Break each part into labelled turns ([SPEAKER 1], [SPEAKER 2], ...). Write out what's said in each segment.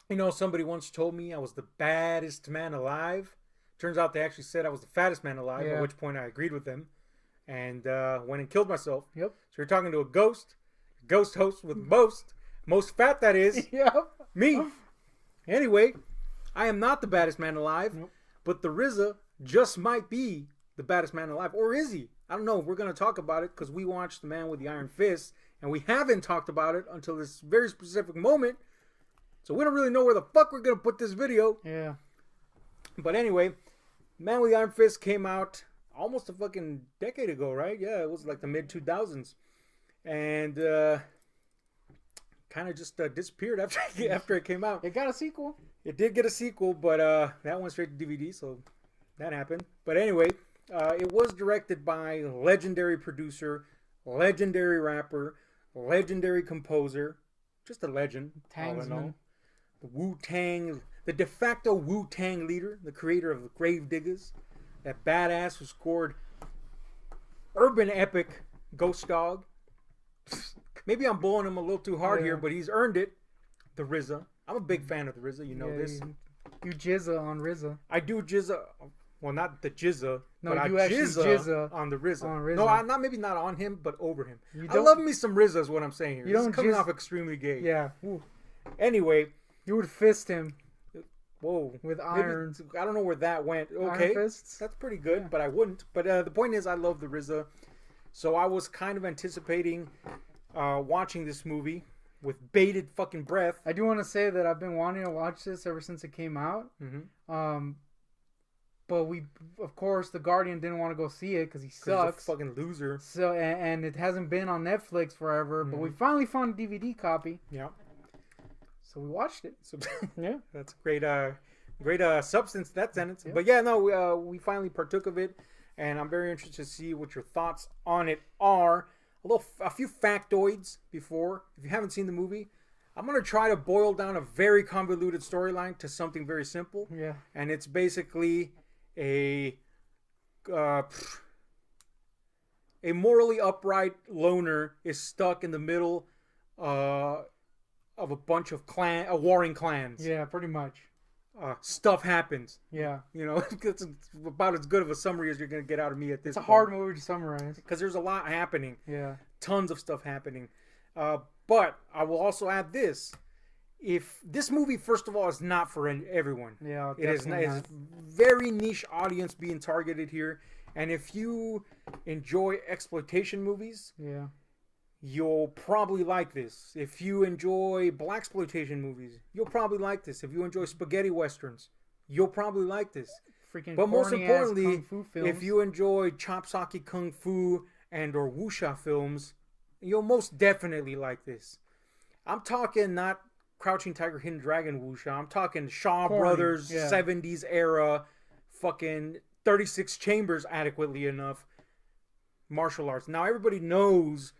[SPEAKER 1] You know, somebody once told me I was the baddest man alive. Turns out they actually said I was the fattest man alive, at
[SPEAKER 2] Yeah.
[SPEAKER 1] which point I agreed with them and went and killed myself.
[SPEAKER 2] Yep.
[SPEAKER 1] So you're talking to a ghost host with most fat that is,
[SPEAKER 2] Yep.
[SPEAKER 1] me. Anyway, I am not the baddest man alive,
[SPEAKER 2] Nope.
[SPEAKER 1] but the RZA just might be the baddest man alive. Or is he? I don't know. We're going to talk about it because we watched The Man with the Iron Fist, and we haven't talked about it until this very specific moment. So we don't really know where the fuck we're going to put this video.
[SPEAKER 2] Yeah.
[SPEAKER 1] But anyway, Man with the Iron Fist came out almost a fucking decade ago, right? Yeah, it was like the mid 2000s. And kind of just disappeared after it came out.
[SPEAKER 2] It got a sequel.
[SPEAKER 1] It did get a sequel, but that went straight to DVD, so that happened. But anyway, it was directed by legendary producer, legendary rapper, legendary composer, just a legend, all in all.
[SPEAKER 2] Tangsman.
[SPEAKER 1] The Wu-Tang, the de facto Wu-Tang leader, the creator of the Grave Diggers, that badass who scored urban epic Ghost Dog. Maybe I'm blowing him a little too hard here, but he's earned it. The RZA. I'm a big fan of the RZA. You know this.
[SPEAKER 2] You jizza on RZA.
[SPEAKER 1] I do jizza. Well, not the jizza.
[SPEAKER 2] No,
[SPEAKER 1] but
[SPEAKER 2] you
[SPEAKER 1] I
[SPEAKER 2] actually jizza
[SPEAKER 1] on the RZA.
[SPEAKER 2] on RZA.
[SPEAKER 1] No, not maybe not on him, but over him.
[SPEAKER 2] You
[SPEAKER 1] I love me some RZA is what I'm saying here.
[SPEAKER 2] You
[SPEAKER 1] This
[SPEAKER 2] don't
[SPEAKER 1] is coming
[SPEAKER 2] jizz-
[SPEAKER 1] off extremely gay.
[SPEAKER 2] Yeah. Ooh.
[SPEAKER 1] Anyway,
[SPEAKER 2] You would fist him
[SPEAKER 1] whoa.
[SPEAKER 2] with
[SPEAKER 1] Maybe-
[SPEAKER 2] iron.
[SPEAKER 1] I don't know where that went.
[SPEAKER 2] Iron
[SPEAKER 1] Okay.
[SPEAKER 2] fists.
[SPEAKER 1] That's pretty good,
[SPEAKER 2] Yeah.
[SPEAKER 1] but I wouldn't. But the point is, I love the RZA. So I was kind of anticipating watching this movie with bated fucking breath.
[SPEAKER 2] I do want to say that I've been wanting to watch this ever since it came out.
[SPEAKER 1] Mm-hmm.
[SPEAKER 2] But we, of course, the Guardian didn't want to go see it because he sucks.
[SPEAKER 1] He's a fucking loser.
[SPEAKER 2] So and it hasn't been on Netflix forever. But we finally found a DVD copy.
[SPEAKER 1] Yeah.
[SPEAKER 2] So we watched it.
[SPEAKER 1] So,
[SPEAKER 2] Yeah.
[SPEAKER 1] that's great. Great substance that sentence.
[SPEAKER 2] Yeah.
[SPEAKER 1] But yeah, no, we finally partook of it, and I'm very interested to see what your thoughts on it are. A few factoids before. If you haven't seen the movie, I'm gonna try to boil down a very convoluted storyline to something very simple.
[SPEAKER 2] Yeah.
[SPEAKER 1] And it's basically a morally upright loner is stuck in the middle of a bunch of warring clans.
[SPEAKER 2] Yeah, pretty much.
[SPEAKER 1] Stuff happens.
[SPEAKER 2] Yeah.
[SPEAKER 1] You know, it's about as good of a summary as you're gonna get out of me at this.
[SPEAKER 2] It's a
[SPEAKER 1] point.
[SPEAKER 2] hard movie to summarize.
[SPEAKER 1] Because there's a lot happening.
[SPEAKER 2] Yeah.
[SPEAKER 1] Tons of stuff happening. But I will also add this. If this movie, first of all, is not for everyone.
[SPEAKER 2] Yeah,
[SPEAKER 1] It is
[SPEAKER 2] definitely
[SPEAKER 1] it's
[SPEAKER 2] not.
[SPEAKER 1] very niche audience being targeted here. And if you enjoy exploitation movies,
[SPEAKER 2] Yeah.
[SPEAKER 1] you'll probably like this. If you enjoy blaxploitation movies, you'll probably like this. If you enjoy spaghetti westerns, you'll probably like this.
[SPEAKER 2] Freaking
[SPEAKER 1] But most
[SPEAKER 2] corny-ass
[SPEAKER 1] importantly,
[SPEAKER 2] kung fu films.
[SPEAKER 1] if you enjoy chopsocky kung fu and or wuxia films, you'll most definitely like this. I'm talking not Crouching Tiger, Hidden Dragon wuxia. I'm talking Shaw
[SPEAKER 2] Corny,
[SPEAKER 1] Brothers,
[SPEAKER 2] yeah.
[SPEAKER 1] 70s era, fucking 36 chambers adequately enough martial arts. Now, everybody knows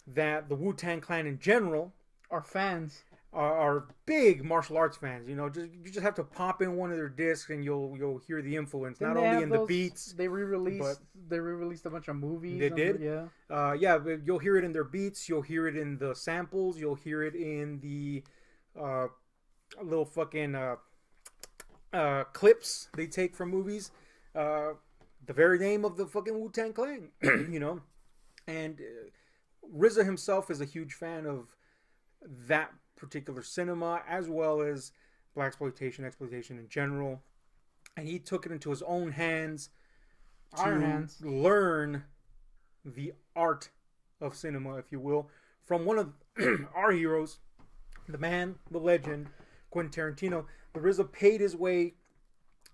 [SPEAKER 1] that the Wu-Tang Clan in general
[SPEAKER 2] Our fans.
[SPEAKER 1] are big martial arts fans. You know, you just have to pop in one of their discs and you'll hear the influence.
[SPEAKER 2] Didn't
[SPEAKER 1] not
[SPEAKER 2] they
[SPEAKER 1] only
[SPEAKER 2] have
[SPEAKER 1] in
[SPEAKER 2] those-
[SPEAKER 1] the beats.
[SPEAKER 2] They re-released a bunch of movies.
[SPEAKER 1] They
[SPEAKER 2] and-
[SPEAKER 1] did?
[SPEAKER 2] Yeah.
[SPEAKER 1] Yeah, you'll hear it in their beats. You'll hear it in the samples. You'll hear it in the little fucking clips they take from movies. The very name of the fucking Wu-Tang Clan, you know. And RZA himself is a huge fan of that particular cinema, as well as blaxploitation, exploitation in general. And he took it into his own hands
[SPEAKER 2] Iron
[SPEAKER 1] to
[SPEAKER 2] hands.
[SPEAKER 1] learn the art of cinema, if you will, from one of our heroes, the man, the legend, Quentin Tarantino. The RZA paid his way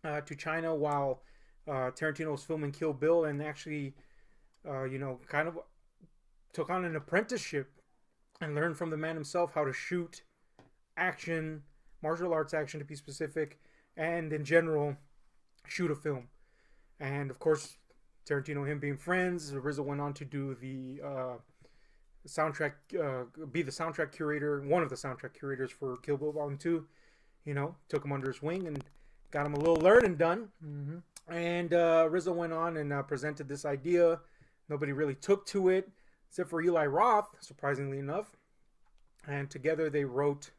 [SPEAKER 1] to China while Tarantino was filming Kill Bill, and actually, kind of took on an apprenticeship and learned from the man himself how to shoot action, martial arts action to be specific, and in general, shoot a film. And of course, Tarantino and him being friends, RZA went on to do the soundtrack, be the soundtrack curator, one of the soundtrack curators for Kill Bill Volume 2. You know, took him under his wing and got him a little learning done.
[SPEAKER 2] Mm-hmm.
[SPEAKER 1] And RZA went on and presented this idea. Nobody really took to it, except for Eli Roth, surprisingly enough. And together they wrote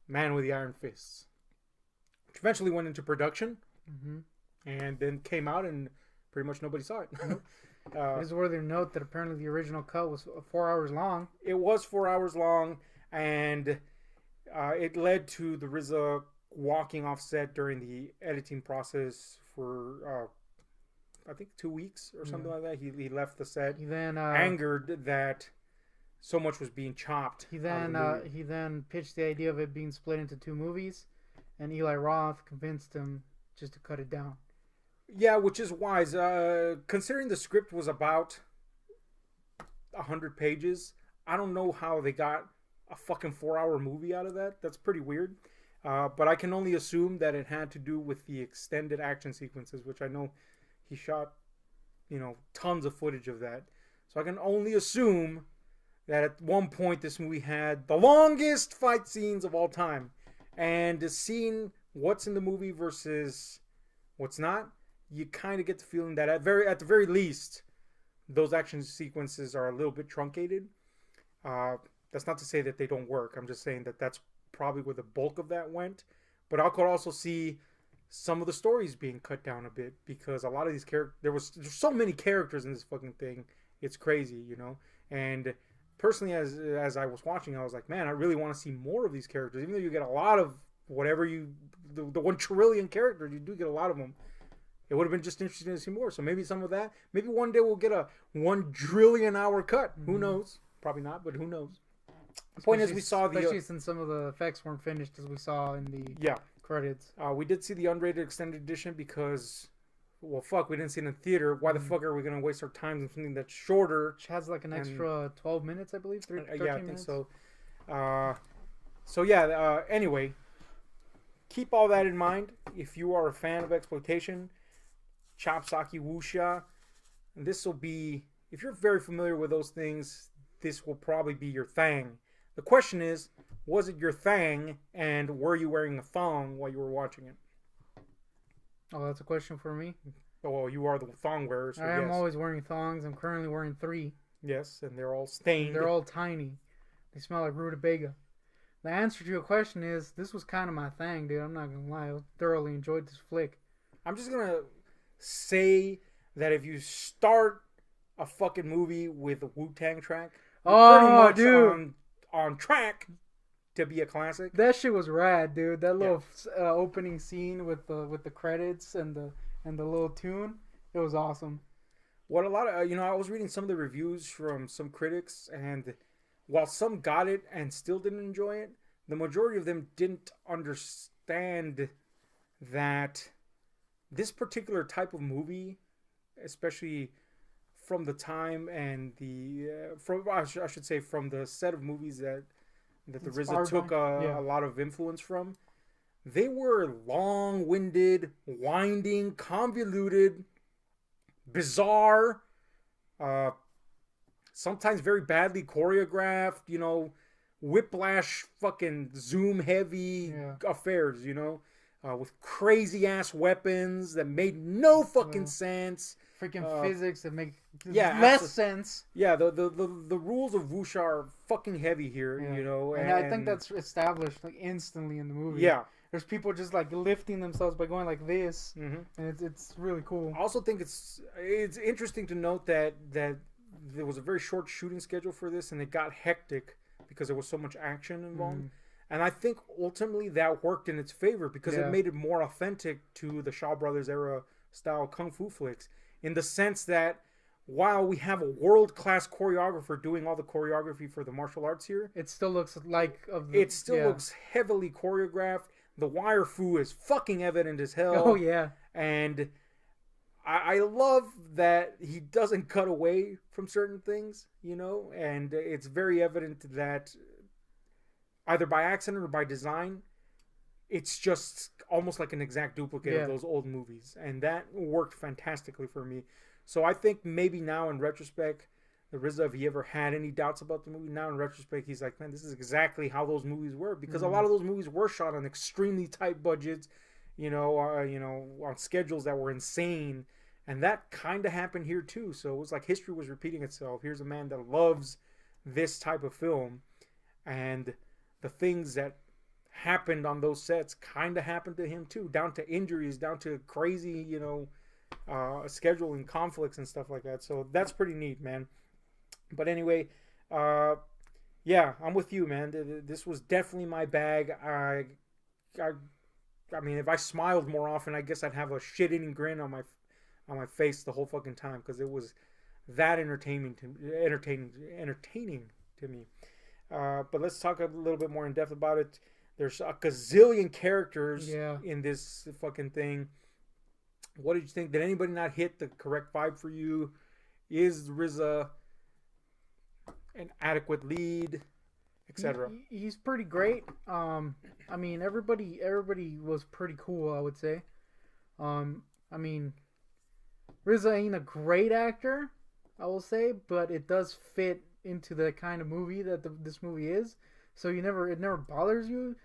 [SPEAKER 1] Man with the Iron Fists, which eventually went into production
[SPEAKER 2] Mm-hmm.
[SPEAKER 1] and then came out, and pretty much nobody saw it.
[SPEAKER 2] Nope. It is worthy to note that apparently the original cut was 4 hours long.
[SPEAKER 1] It was 4 hours long, and it led to the RZA walking off set during the editing process for I think 2 weeks or something like that. He left the set,
[SPEAKER 2] He then
[SPEAKER 1] angered that so much was being chopped.
[SPEAKER 2] he then pitched the idea of it being split into 2 movies, and Eli Roth convinced him just to cut it down.
[SPEAKER 1] Yeah, which is wise. Considering the script was about 100 pages, I don't know how they got a fucking 4-hour movie out of that. That's pretty weird. But I can only assume that it had to do with the extended action sequences, which I know he shot, tons of footage of that. So I can only assume that at one point this movie had the longest fight scenes of all time. And seeing what's in the movie versus what's not, you kind of get the feeling that at the very least, those action sequences are a little bit truncated. That's not to say that they don't work. I'm just saying that that's probably where the bulk of that went. But I could also see some of the stories being cut down a bit, because a lot of these characters, there's so many characters in this fucking thing. It's crazy, And personally, as I was watching, I was like, man, I really want to see more of these characters. Even though you get a lot of whatever the 1 trillion characters, you do get a lot of them. It would have been just interesting to see more. So maybe some of that. Maybe one day we'll get a 1 trillion hour cut. Mm-hmm. Who knows? Probably not, but who knows? The point is, we saw
[SPEAKER 2] especially since some of the effects weren't finished, as we saw in the credits.
[SPEAKER 1] We did see the unrated extended edition because, well, fuck, we didn't see it in theater. Why the fuck are we gonna waste our time on something that's shorter?
[SPEAKER 2] Which has like an extra 12 minutes, I believe. 13
[SPEAKER 1] yeah, I think
[SPEAKER 2] minutes.
[SPEAKER 1] so. Anyway, keep all that in mind. If you are a fan of exploitation, Chopsaki Wuxia, this will be, if you're very familiar with those things, this will probably be your thing. The question is, was it your thing, and were you wearing a thong while you were watching it?
[SPEAKER 2] Oh, that's a question for me?
[SPEAKER 1] Oh, well, you are the thong wearer, so
[SPEAKER 2] I am always wearing thongs. I'm currently wearing 3.
[SPEAKER 1] Yes, and they're all stained.
[SPEAKER 2] They're all tiny. They smell like rutabaga. The answer to your question is, this was kind of my thing, dude. I'm not going to lie. I thoroughly enjoyed this flick.
[SPEAKER 1] I'm just going to say that if you start a fucking movie with a Wu-Tang track, you're pretty much on track to be a classic.
[SPEAKER 2] That shit was rad, dude. That little opening scene with the credits and the little tune, it was awesome.
[SPEAKER 1] What a lot of I was reading some of the reviews from some critics, and while some got it and still didn't enjoy it, the majority of them didn't understand that this particular type of movie, especially from the time and I should say from the set of movies that the RZA took a lot of influence from, they were long-winded, winding, convoluted, bizarre, sometimes very badly choreographed, whiplash fucking zoom heavy affairs, with crazy ass weapons that made no fucking sense.
[SPEAKER 2] Freaking physics that make less sense.
[SPEAKER 1] Yeah, the rules of wuxia are fucking heavy here,
[SPEAKER 2] And I think that's established like instantly in the movie.
[SPEAKER 1] Yeah.
[SPEAKER 2] There's people just like lifting themselves by going like this, and it's really cool.
[SPEAKER 1] I also think it's interesting to note that there was a very short shooting schedule for this, and it got hectic because there was so much action involved. And I think ultimately that worked in its favor because it made it more authentic to the Shaw Brothers era style kung fu flicks, in the sense that while we have a world-class choreographer doing all the choreography for the martial arts here,
[SPEAKER 2] it still looks like
[SPEAKER 1] looks heavily choreographed. The wire fu is fucking evident as hell.
[SPEAKER 2] Oh yeah.
[SPEAKER 1] And I love that he doesn't cut away from certain things, and it's very evident that either by accident or by design, it's just almost like an exact duplicate of those old movies. And that worked fantastically for me. So I think maybe now in retrospect, the RZA, if he ever had any doubts about the movie, now in retrospect, he's like, man, this is exactly how those movies were. Because a lot of those movies were shot on extremely tight budgets, on schedules that were insane. And that kind of happened here too. So it was like history was repeating itself. Here's a man that loves this type of film. And the things that happened on those sets kind of happened to him too, down to injuries, down to crazy, scheduling conflicts and stuff like that. So that's pretty neat, man. But anyway, yeah, I'm with you, man. This was definitely my bag. I mean, if I smiled more often, I guess I'd have a shit-eating grin on my face the whole fucking time because it was that entertaining to me. But let's talk a little bit more in depth about it. There's a gazillion characters in this fucking thing. What did you think? Did anybody not hit the correct vibe for you? Is RZA an adequate lead, etc.?
[SPEAKER 2] He's pretty great. I mean, everybody was pretty cool, I would say. I mean, RZA ain't a great actor, I will say, but it does fit into the kind of movie that this movie is. So it never bothers you.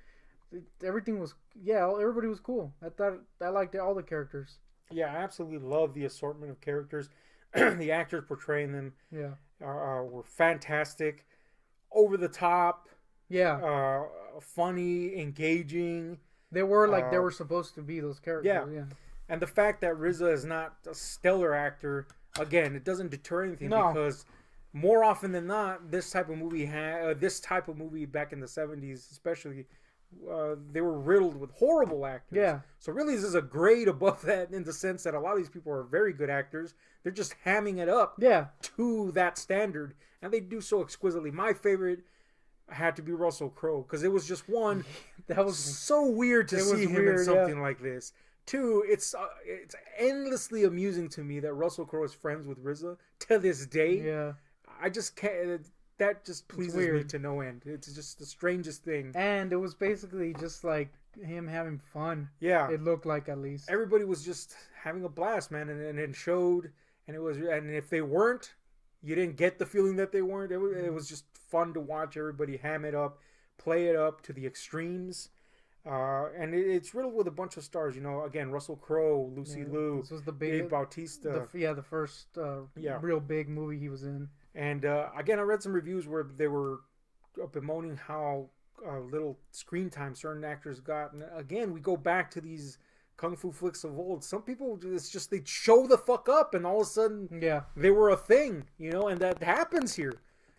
[SPEAKER 2] Everything was, everybody was cool. I liked all the characters.
[SPEAKER 1] Yeah, I absolutely love the assortment of characters. The actors portraying them were fantastic, over the top, funny, engaging.
[SPEAKER 2] They were like they were supposed to be those characters. Yeah.
[SPEAKER 1] And the fact that RZA is not a stellar actor, again, it doesn't deter anything because more often than not, this type of movie back in the 70s, especially, they were riddled with horrible actors.
[SPEAKER 2] Yeah.
[SPEAKER 1] So really, this is a grade above that in the sense that a lot of these people are very good actors. They're just hamming it up to that standard, and they do so exquisitely. My favorite had to be Russell Crowe because it was just one that was so weird to see him in something like this. Two, it's endlessly amusing to me that Russell Crowe is friends with RZA to this day.
[SPEAKER 2] Yeah.
[SPEAKER 1] I just can't. That just pleases me to no end. It's just the strangest thing.
[SPEAKER 2] And it was basically just like him having fun.
[SPEAKER 1] Yeah.
[SPEAKER 2] It looked like, at least.
[SPEAKER 1] Everybody was just having a blast, man, and it showed. And if they weren't, you didn't get the feeling that they weren't. It was just fun to watch everybody ham it up, play it up to the extremes. And it's riddled with a bunch of stars. Again, Russell Crowe, Lucy Liu,
[SPEAKER 2] this was the
[SPEAKER 1] Dave Bautista.
[SPEAKER 2] The first real big movie he was in.
[SPEAKER 1] And again, I read some reviews where they were bemoaning how little screen time certain actors got. And again, we go back to these kung fu flicks of old. Some people, it's just they show the fuck up, and all of a sudden, they were a thing, and that happens here.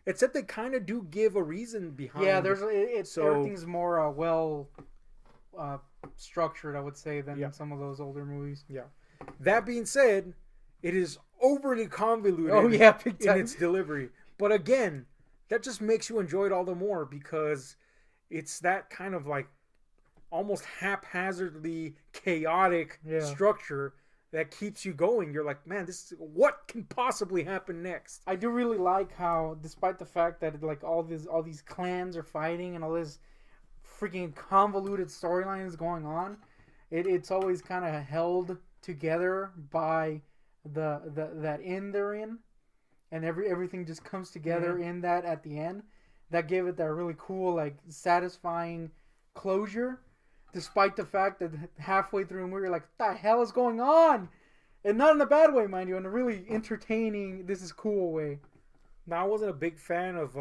[SPEAKER 1] Except they kind of do give a reason behind.
[SPEAKER 2] Yeah, everything's more structured, I would say, than some of those older movies.
[SPEAKER 1] Yeah. That being said, it is overly convoluted
[SPEAKER 2] big time.
[SPEAKER 1] in its delivery. But again, that just makes you enjoy it all the more because it's that kind of like almost haphazardly chaotic structure that keeps you going. You're like, man, what can possibly happen next?
[SPEAKER 2] I do really like how, despite the fact that like all these clans are fighting and all this freaking convoluted storyline is going on, it's always kind of held together by that inn they're in, and everything just comes together in that at the end. That gave it that really cool, like, satisfying closure, despite the fact that halfway through the movie you're like, what the hell is going on? And not in a bad way, mind you, in a really entertaining, this is cool way.
[SPEAKER 1] Now, I wasn't a big fan of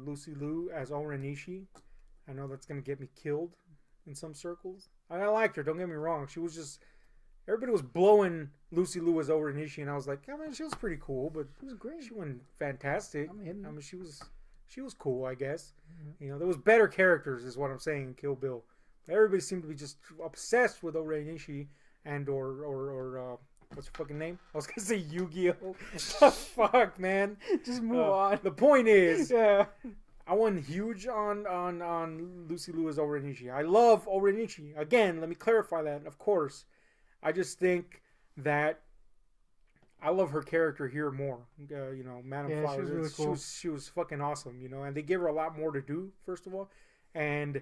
[SPEAKER 1] Lucy Liu as Oranishi. I know that's gonna get me killed in some circles. I liked her, don't get me wrong. She was just, everybody was blowing Lucy Liu as Oranishi, and I was like, I mean, she was pretty cool, but
[SPEAKER 2] she was great.
[SPEAKER 1] She wasn't fantastic. I mean, she was cool, I guess.
[SPEAKER 2] Mm-hmm.
[SPEAKER 1] There was better characters, is what I'm saying, in Kill Bill. Everybody seemed to be just obsessed with Oranishi and or what's her fucking name? I was gonna say Yu-Gi-Oh. Fuck, man.
[SPEAKER 2] Just move on.
[SPEAKER 1] The point is, I wasn't huge on Lucy Liu as Oranishi. I love Oranishi. Again, let me clarify that. Of course, I just think that I love her character here more. Madame Flowers.
[SPEAKER 2] She was really cool.
[SPEAKER 1] She was fucking awesome. And they gave her a lot more to do. First of all, and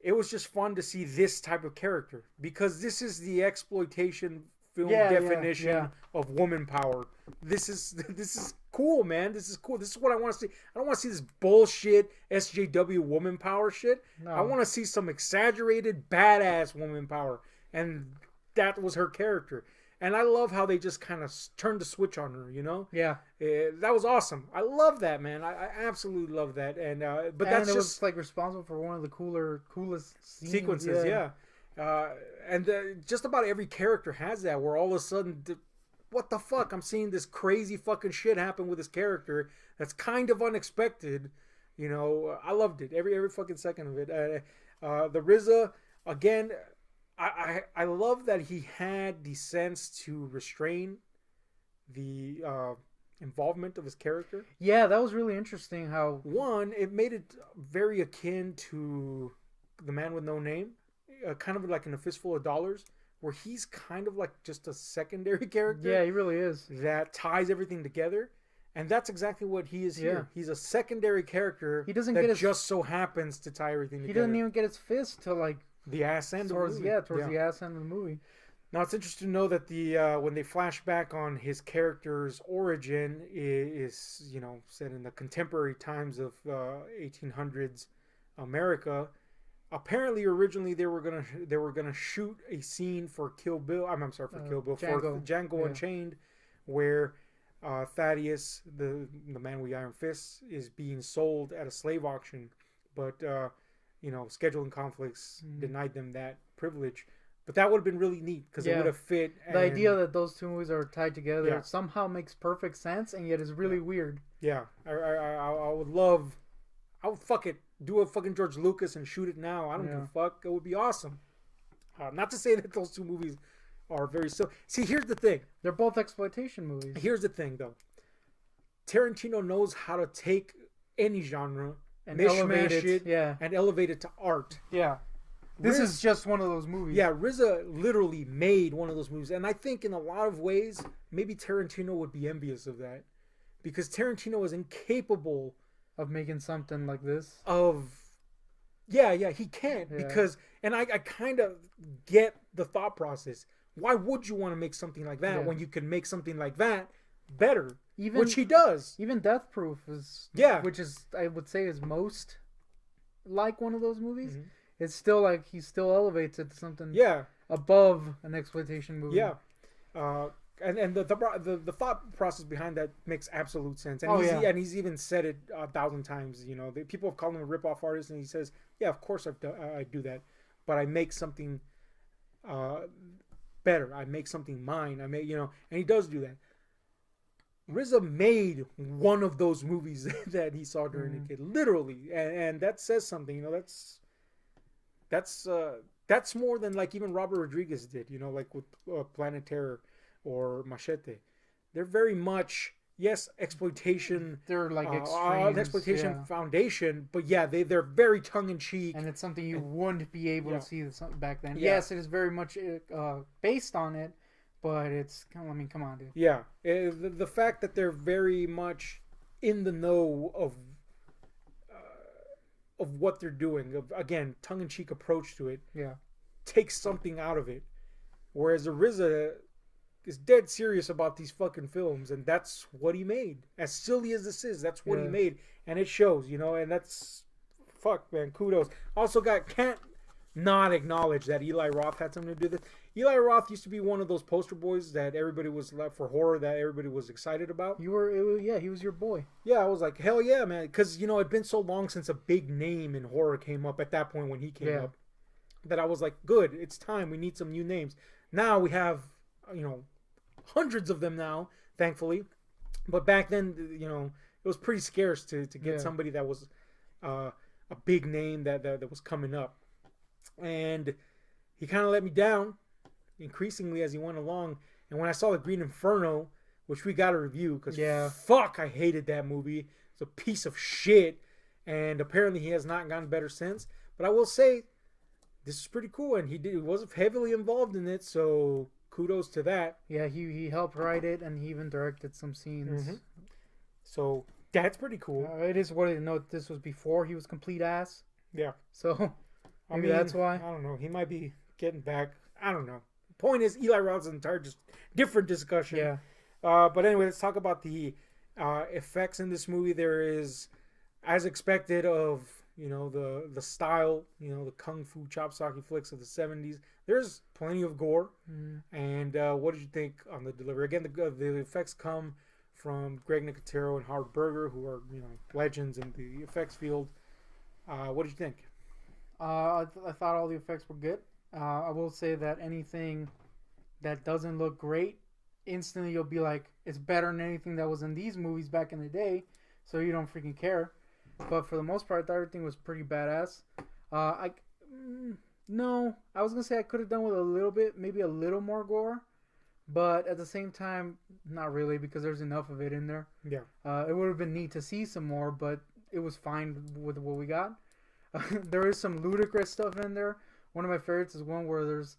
[SPEAKER 1] it was just fun to see this type of character because this is the exploitation film definition of woman power. This is cool, man. This is cool. This is what I want to see. I don't want to see this bullshit SJW woman power shit. No. I want to see some exaggerated badass woman power, and that was her character. And I love how they just kind of turned the switch on her, you know?
[SPEAKER 2] Yeah.
[SPEAKER 1] That was awesome. I love that, man. I absolutely love that. And but that's
[SPEAKER 2] it
[SPEAKER 1] just
[SPEAKER 2] was like responsible for one of the coolest scenes.
[SPEAKER 1] sequences, yeah. And just about every character has that, where all of a sudden, what the fuck? I'm seeing this crazy fucking shit happen with this character that's kind of unexpected. You know, I loved it every fucking second of it. The RZA again. I love that he had the sense to restrain the involvement of his character.
[SPEAKER 2] Yeah, that was really interesting. How
[SPEAKER 1] One, it made it very akin to The Man with No Name, kind of like in A Fistful of Dollars, where he's kind of like just a secondary character.
[SPEAKER 2] Yeah, he really is.
[SPEAKER 1] That ties everything together. And that's exactly what he is here. He's a secondary character.
[SPEAKER 2] He doesn't
[SPEAKER 1] that just so happens to tie everything together.
[SPEAKER 2] He doesn't even get his fist till like
[SPEAKER 1] the ass end
[SPEAKER 2] towards
[SPEAKER 1] of the movie.
[SPEAKER 2] towards the ass end of the movie.
[SPEAKER 1] Now it's interesting to know that the when they flash back on his character's origin is set in the contemporary times of 1800s America. Apparently, originally they were gonna shoot a scene for Kill Bill. I'm sorry, for Kill Bill, for Django Unchained, where Thaddeus, the man with the iron fists, is being sold at a slave auction, but scheduling conflicts denied them that privilege. But that would have been really neat because it would have fit.
[SPEAKER 2] The idea that those two movies are tied together somehow makes perfect sense, and yet is really weird.
[SPEAKER 1] Yeah, I would love. I would fuck it. Do a fucking George Lucas and shoot it now. I don't give a fuck. It would be awesome. Not to say that those two movies are very so. See, here's the thing.
[SPEAKER 2] They're both exploitation movies.
[SPEAKER 1] Here's the thing, though. Tarantino knows how to take any genre
[SPEAKER 2] and elevate it,
[SPEAKER 1] and elevate it to art.
[SPEAKER 2] Yeah. This is just one of those movies.
[SPEAKER 1] Yeah, RZA literally made one of those movies. And I think in a lot of ways, maybe Tarantino would be envious of that. Because Tarantino is incapable
[SPEAKER 2] of making something like this.
[SPEAKER 1] He can't. Because, and I kind of get the thought process. Why would you want to make something like that when you can make something like that better? Which he does.
[SPEAKER 2] Even Death Proof is... Which is, I would say, is most like one of those movies. Mm-hmm. It's still like he still elevates it to something above an exploitation movie.
[SPEAKER 1] Yeah. And the thought process behind that makes absolute sense. And he's even said it 1,000 times. You know, people have called him a rip-off artist, and he says, "Yeah, of course I do that, but I make something better. I make something mine. and he does do that." RZA made one of those movies that he saw during the kid, literally, and that says something. You know, that's more than like even Robert Rodriguez did. You know, like with Planet Terror or Machete. They're very much exploitation.
[SPEAKER 2] They're like extremes,
[SPEAKER 1] exploitation foundation, but they're very tongue in cheek,
[SPEAKER 2] and it's something you wouldn't be able to see back then. Yeah. Yes, it is very much based on it, but it's come on, dude.
[SPEAKER 1] Yeah, the fact that they're very much in the know of what they're doing, of again tongue in cheek approach to it, takes something out of it, whereas the RZA is dead serious about these fucking films, and that's what he made. As silly as this is, that's what he made, and it shows, and that's fuck, man. Kudos. Also, can't not acknowledge that Eli Roth had something to do with this. Eli Roth used to be one of those poster boys that everybody was for horror that everybody was excited about.
[SPEAKER 2] He was your boy.
[SPEAKER 1] Yeah, I was like, hell yeah, man, because it'd been so long since a big name in horror came up at that point when he came up, that I was like, good, it's time. We need some new names. Now we have, hundreds of them now, thankfully. But back then, it was pretty scarce to get somebody that was a big name that was coming up. And he kind of let me down increasingly as he went along. And when I saw The Green Inferno, which we got to review, because fuck, I hated that movie. It's a piece of shit. And apparently he has not gotten better since. But I will say, this is pretty cool. And he was heavily involved in it, so kudos to that.
[SPEAKER 2] Yeah, he helped write it, and he even directed some scenes.
[SPEAKER 1] Mm-hmm. So that's pretty cool.
[SPEAKER 2] It is worthy to note this was before he was complete ass.
[SPEAKER 1] Yeah.
[SPEAKER 2] So maybe that's why.
[SPEAKER 1] I don't know. He might be getting back. I don't know. Point is, Eli Roth's an entire different discussion.
[SPEAKER 2] Yeah.
[SPEAKER 1] But anyway, let's talk about the effects in this movie. There is, as expected of the style, the kung fu chop socky flicks of the 70s. There's plenty of gore.
[SPEAKER 2] Mm.
[SPEAKER 1] And what did you think on the delivery? Again, the effects come from Greg Nicotero and Howard Berger, who are legends in the effects field. What did you think?
[SPEAKER 2] I thought all the effects were good. I will say that anything that doesn't look great, instantly you'll be like, it's better than anything that was in these movies back in the day, so you don't freaking care. But for the most part, I thought everything was pretty badass. No, I was gonna say I could have done with a little bit, maybe a little more gore, but at the same time, not really, because there's enough of it in there.
[SPEAKER 1] Yeah.
[SPEAKER 2] It would have been neat to see some more, but it was fine with what we got. There is some ludicrous stuff in there. One of my favorites is one where there's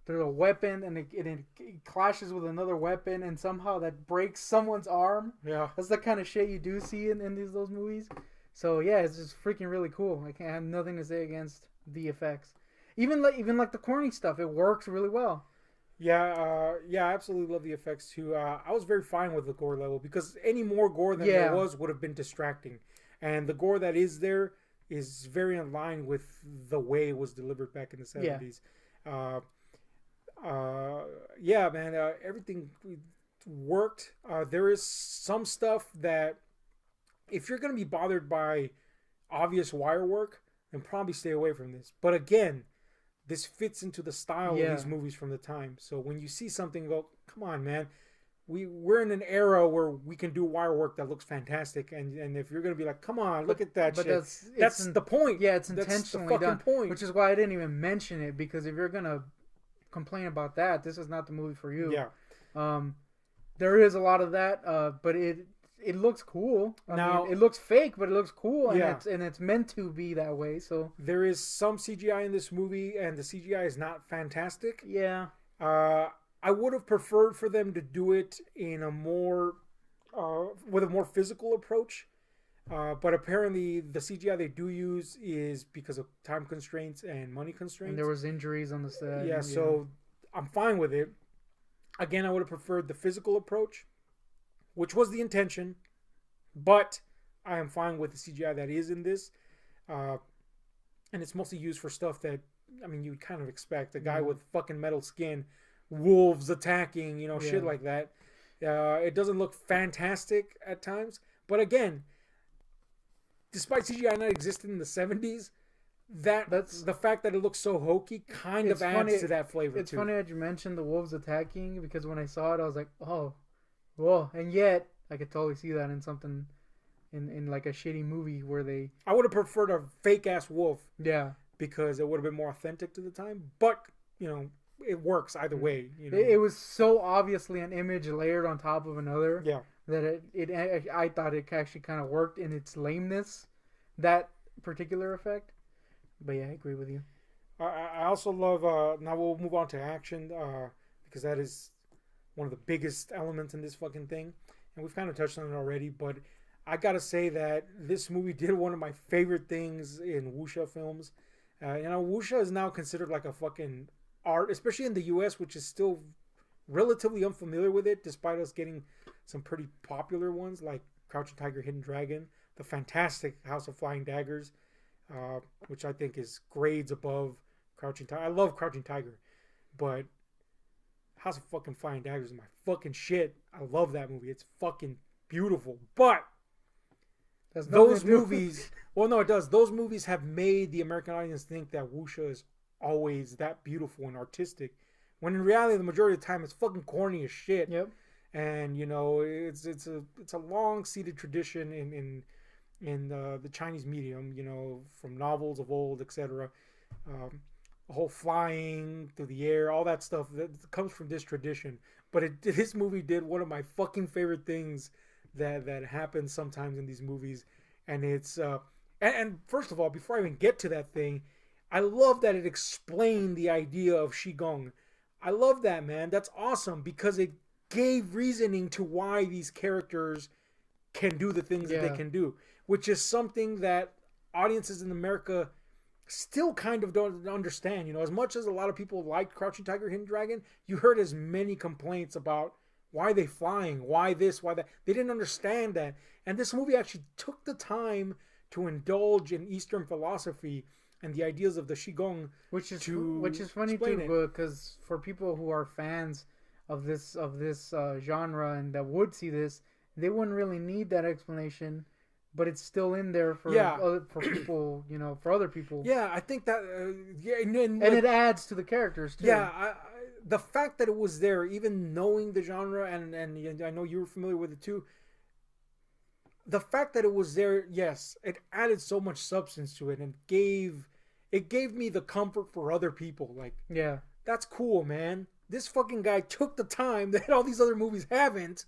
[SPEAKER 2] a weapon and it clashes with another weapon and somehow that breaks someone's arm.
[SPEAKER 1] Yeah.
[SPEAKER 2] That's the kind of shit you do see in those movies. So yeah, it's just freaking really cool. I can't have nothing to say against the effects. Even like the corny stuff, it works really well.
[SPEAKER 1] Yeah, I absolutely love the effects too. I was very fine with the gore level because any more gore than there was would have been distracting, and the gore that is there is very in line with the way it was delivered back in the 70s. Yeah, man, everything worked. There is some stuff that if you're going to be bothered by obvious wire work, then probably stay away from this. But again, this fits into the style of these movies from the time. So when you see something, go, come on, man. We're in an era where we can do wire work that looks fantastic, and if you're gonna be like, come on, look at that shit. That's the point.
[SPEAKER 2] Yeah, it's intentionally
[SPEAKER 1] that's the
[SPEAKER 2] done.
[SPEAKER 1] point.
[SPEAKER 2] Which is why I didn't even mention it, because if you're gonna complain about that, this is not the movie for you.
[SPEAKER 1] Yeah.
[SPEAKER 2] There is a lot of that, but it looks cool. I mean, it looks fake, but it looks cool, and it's meant to be that way. So
[SPEAKER 1] there is some CGI in this movie, and the CGI is not fantastic.
[SPEAKER 2] Yeah.
[SPEAKER 1] I would have preferred for them to do it in a more with a more physical approach. But apparently the CGI they do use is because of time constraints and money constraints.
[SPEAKER 2] And there was injuries on the set.
[SPEAKER 1] Yeah, so I'm fine with it. Again, I would have preferred the physical approach, which was the intention, but I am fine with the CGI that is in this. And it's mostly used for stuff that, I mean, you would kind of expect. A guy with fucking metal skin, wolves attacking, shit like that. It doesn't look fantastic at times. But again, despite CGI not existing in the 70s, that's the fact that it looks so hokey kind of adds to that flavor.
[SPEAKER 2] It's funny that you mentioned the wolves attacking, because when I saw it, I was like, oh, whoa. And yet, I could totally see that in something, in like a shitty movie where they...
[SPEAKER 1] I would have preferred a fake-ass wolf.
[SPEAKER 2] Yeah.
[SPEAKER 1] Because it would have been more authentic to the time. But, it works either way.
[SPEAKER 2] It was so obviously an image layered on top of another.
[SPEAKER 1] Yeah.
[SPEAKER 2] That I thought it actually kind of worked in its lameness, that particular effect. But yeah, I agree with you.
[SPEAKER 1] I also love, now we'll move on to action, because that is one of the biggest elements in this fucking thing. And we've kind of touched on it already, but I gotta say that this movie did one of my favorite things in wuxia films. Wuxia is now considered like a fucking art, especially in the US, which is still relatively unfamiliar with it, despite us getting some pretty popular ones like Crouching Tiger, Hidden Dragon, the fantastic House of Flying Daggers, which I think is grades above Crouching Tiger. I love Crouching Tiger, but House of fucking Flying Daggers is my fucking shit. I love that movie. It's fucking beautiful. But those movies, well, no, it does. Those movies have made the American audience think that wuxia is always that beautiful and artistic, when in reality, the majority of the time, it's fucking corny as shit.
[SPEAKER 2] Yep.
[SPEAKER 1] And it's a long-seated tradition in the Chinese medium, from novels of old, etc. The whole flying through the air, all that stuff that comes from this tradition. But this movie did one of my fucking favorite things that happens sometimes in these movies, and it's and first of all, before I even get to that thing, I love that it explained the idea of Qigong. I love that, man. That's awesome, because it gave reasoning to why these characters can do the things that they can do, which is something that audiences in America still kind of don't understand. As much as a lot of people liked Crouching Tiger, Hidden Dragon, you heard as many complaints about why they flying, why this, why that. They didn't understand that. And this movie actually took the time to indulge in Eastern philosophy and the ideas of the Qigong,
[SPEAKER 2] which is funny too, because for people who are fans of this genre and that would see this, they wouldn't really need that explanation, but it's still in there for for people, for other people.
[SPEAKER 1] Yeah, I think that
[SPEAKER 2] and it adds to the characters too.
[SPEAKER 1] Yeah, the fact that it was there, even knowing the genre, and I know you were familiar with it too. The fact that it was there, yes, it added so much substance to it and gave me the comfort for other people. Like,
[SPEAKER 2] yeah,
[SPEAKER 1] that's cool, man. This fucking guy took the time that all these other movies haven't.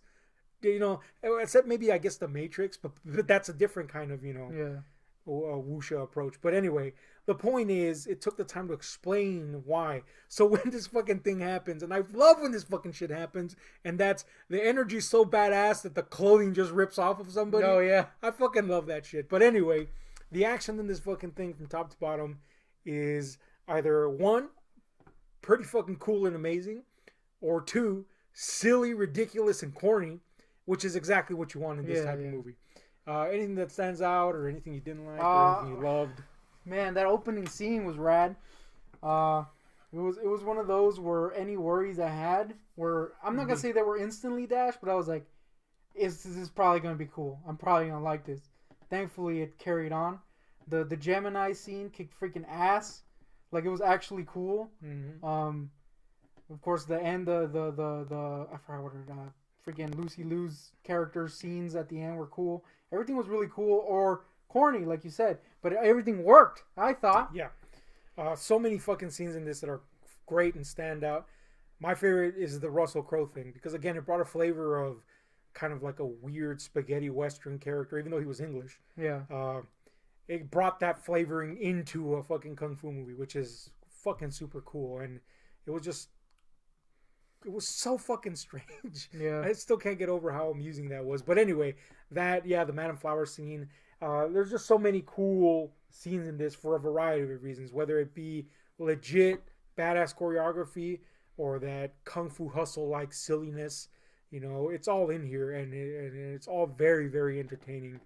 [SPEAKER 1] Except maybe I guess The Matrix, but that's a different kind of wuxia approach. But anyway, the point is, it took the time to explain why. So when this fucking thing happens, and I love when this fucking shit happens, and that's the energy so badass that the clothing just rips off of somebody.
[SPEAKER 2] Oh yeah,
[SPEAKER 1] I fucking love that shit. But anyway, the action in this fucking thing from top to bottom is either one, pretty fucking cool and amazing, or two, silly, ridiculous, and corny, which is exactly what you want in this type of movie. Anything that stands out, or anything you didn't like, or anything you loved?
[SPEAKER 2] Man, that opening scene was rad. It was one of those where any worries I had were, I'm not gonna say they were instantly dashed, but I was like, this is probably gonna be cool. I'm probably gonna like this. Thankfully, it carried on. The Gemini scene kicked freaking ass. Like, it was actually cool.
[SPEAKER 1] Mm-hmm.
[SPEAKER 2] Of course, the end, the I forgot what her freaking Lucy Liu's character scenes at the end were cool. Everything was really cool or corny, like you said, but everything worked, I thought.
[SPEAKER 1] Yeah. So many fucking scenes in this that are great and stand out. My favorite is the Russell Crowe thing, because again, it brought a flavor of kind of like a weird spaghetti western character, even though he was English.
[SPEAKER 2] Yeah.
[SPEAKER 1] It brought that flavoring into a fucking kung fu movie, which is fucking super cool. And it was so fucking strange.
[SPEAKER 2] Yeah.
[SPEAKER 1] I still can't get over how amusing that was. But anyway, the Madame Flower scene. There's just so many cool scenes in this for a variety of reasons, whether it be legit badass choreography or that kung fu hustle like silliness. It's all in here, and it's all very, very entertaining.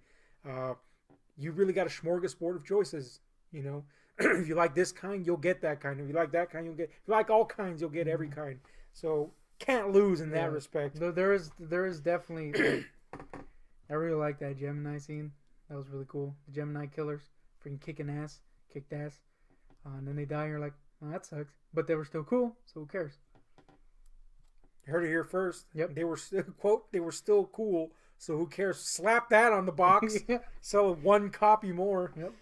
[SPEAKER 1] You really got a smorgasbord of choices. If you like this kind, you'll get that kind. If you like that kind, you'll get. If you like all kinds, you'll get every kind. So can't lose in that respect.
[SPEAKER 2] There is definitely. I really like that Gemini scene. That was really cool. The Gemini killers, freaking kicked ass, and then they die. And you're like, oh, that sucks. But they were still cool, so who cares?
[SPEAKER 1] You heard it here first.
[SPEAKER 2] Yep.
[SPEAKER 1] They were quote. They were still cool, so who cares? Slap that on the box. Sell one copy more.
[SPEAKER 2] Yep.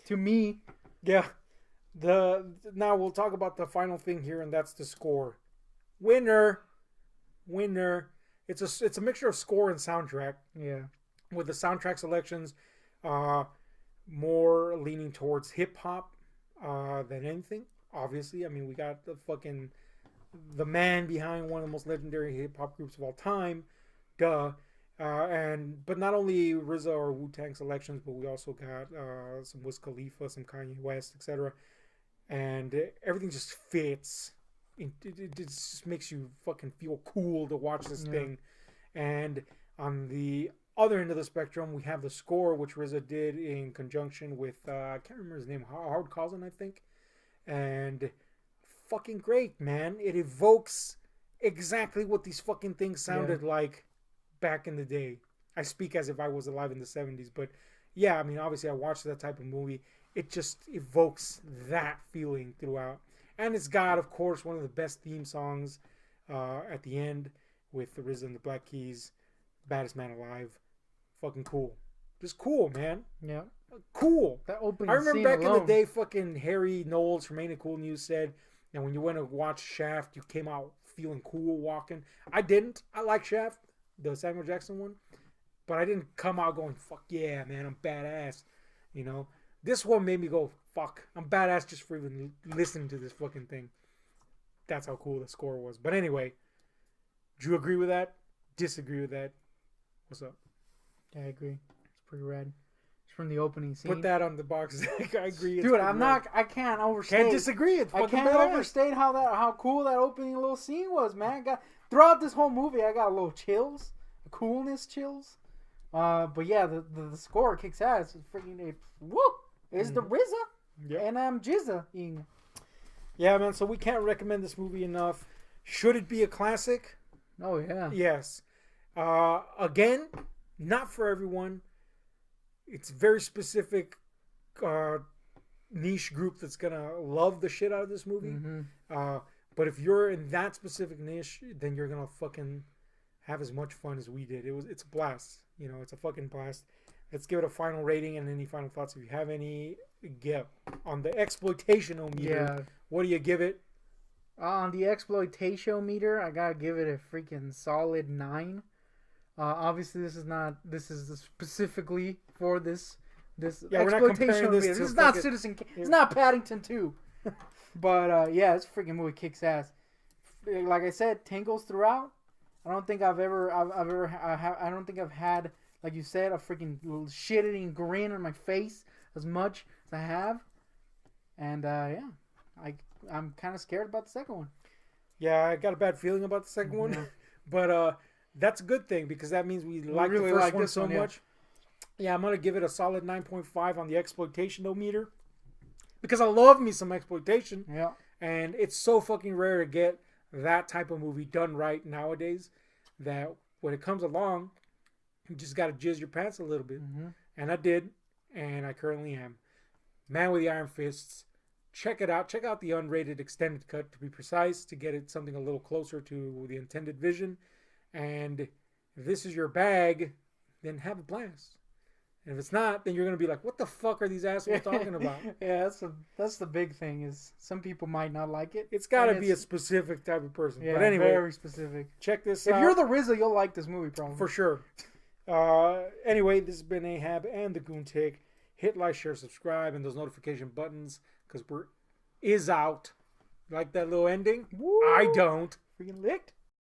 [SPEAKER 2] To me,
[SPEAKER 1] yeah. Now we'll talk about the final thing here, and that's the score. Winner. It's a mixture of score and soundtrack.
[SPEAKER 2] Yeah.
[SPEAKER 1] With the soundtrack selections, more leaning towards hip hop than anything. Obviously, I mean, we got the man behind one of the most legendary hip hop groups of all time, duh. But not only RZA or Wu-Tang selections, but we also got some Wiz Khalifa, some Kanye West, etc. And everything just fits. It just makes you fucking feel cool to watch this thing. And on the other end of the spectrum, we have the score, which RZA did in conjunction with I can't remember his name, Howard Cosson, I think. And fucking great, man. It evokes exactly what these fucking things sounded like back in the day. I speak as if I was alive in the 70s, but yeah, I mean, obviously I watched that type of movie. It just evokes that feeling throughout. And it's got, of course, one of the best theme songs at the end with the RZA and the Black Keys, Baddest Man Alive. Fucking cool. Just cool, man.
[SPEAKER 2] Yeah.
[SPEAKER 1] Cool.
[SPEAKER 2] That opening
[SPEAKER 1] I remember
[SPEAKER 2] scene
[SPEAKER 1] back
[SPEAKER 2] alone.
[SPEAKER 1] in the day, fucking Harry Knowles from Ain't It Cool News said, and when you went to watch Shaft, you came out feeling cool walking. I didn't. I like Shaft, the Samuel Jackson one, but I didn't come out going, fuck yeah, man, I'm badass. This one made me go, fuck, I'm badass just for even listening to this fucking thing. That's how cool the score was. But anyway, do you agree with that? Disagree with that? What's up?
[SPEAKER 2] Yeah, I agree. It's pretty rad. It's from the opening scene.
[SPEAKER 1] Put that on the box. I agree.
[SPEAKER 2] Dude, I can't overstate.
[SPEAKER 1] Can't disagree. It's fucking
[SPEAKER 2] I can't
[SPEAKER 1] badass.
[SPEAKER 2] overstate how cool that opening little scene was, man. Throughout this whole movie, I got a little chills, coolness chills. But yeah, the score kicks ass. It's freaking woo! It's the RZA,
[SPEAKER 1] Yep.
[SPEAKER 2] and I'm Jizza-ing.
[SPEAKER 1] Yeah, man. So we can't recommend this movie enough. Should it be a classic?
[SPEAKER 2] Oh yeah.
[SPEAKER 1] Yes. Again, not for everyone. It's very specific niche group that's gonna love the shit out of this movie.
[SPEAKER 2] Mm-hmm.
[SPEAKER 1] But if you're in that specific niche, then you're gonna fucking have as much fun as we did. It's a blast. You know, it's a fucking blast. Let's give it a final rating and any final thoughts. If you have any, on the exploitation meter.
[SPEAKER 2] Yeah.
[SPEAKER 1] What do you give it?
[SPEAKER 2] On the exploitation meter, I gotta give it a freaking solid 9. Obviously, this is specifically for this
[SPEAKER 1] Yeah, we're not comparing this
[SPEAKER 2] meter.
[SPEAKER 1] to
[SPEAKER 2] This is not
[SPEAKER 1] fucking-
[SPEAKER 2] Citizen. It's not Paddington 2. But yeah, this freaking movie kicks ass. Like I said, tingles throughout. I don't think I've had, like you said, a freaking shit-eating grin on my face as much as I have. And yeah, I'm kind of scared about the second one.
[SPEAKER 1] Yeah, I got a bad feeling about the second one,
[SPEAKER 2] Yeah.
[SPEAKER 1] but that's a good thing because that means we like
[SPEAKER 2] really
[SPEAKER 1] the first
[SPEAKER 2] like
[SPEAKER 1] one
[SPEAKER 2] this
[SPEAKER 1] so
[SPEAKER 2] one, yeah.
[SPEAKER 1] much. Yeah, I'm gonna give it a solid 9.5 on the exploitation meter because I love me some exploitation,
[SPEAKER 2] Yeah.
[SPEAKER 1] and it's so fucking rare to get that type of movie done right nowadays. That when it comes along, you just gotta jizz your pants a little bit,
[SPEAKER 2] Mm-hmm.
[SPEAKER 1] and I did, and I currently am. Man with the Iron Fists. Check it out. Check out the unrated extended cut to be precise to get it something a little closer to the intended vision. And if this is your bag, then have a blast. And if it's not, then you're gonna be like, "What the fuck are these assholes talking about?"
[SPEAKER 2] Yeah, that's the big thing is some people might not like it.
[SPEAKER 1] It's got to
[SPEAKER 2] And
[SPEAKER 1] be a specific type of person.
[SPEAKER 2] yeah,
[SPEAKER 1] But anyway,
[SPEAKER 2] very specific.
[SPEAKER 1] check this
[SPEAKER 2] If
[SPEAKER 1] out.
[SPEAKER 2] you're the RZA, you'll like this movie probably.
[SPEAKER 1] For sure. Anyway, this has been Ahab and the Goon Take. Hit like, share, subscribe, and those notification buttons because we're out. Like that little ending?
[SPEAKER 2] Woo!
[SPEAKER 1] I don't.
[SPEAKER 2] Freaking licked.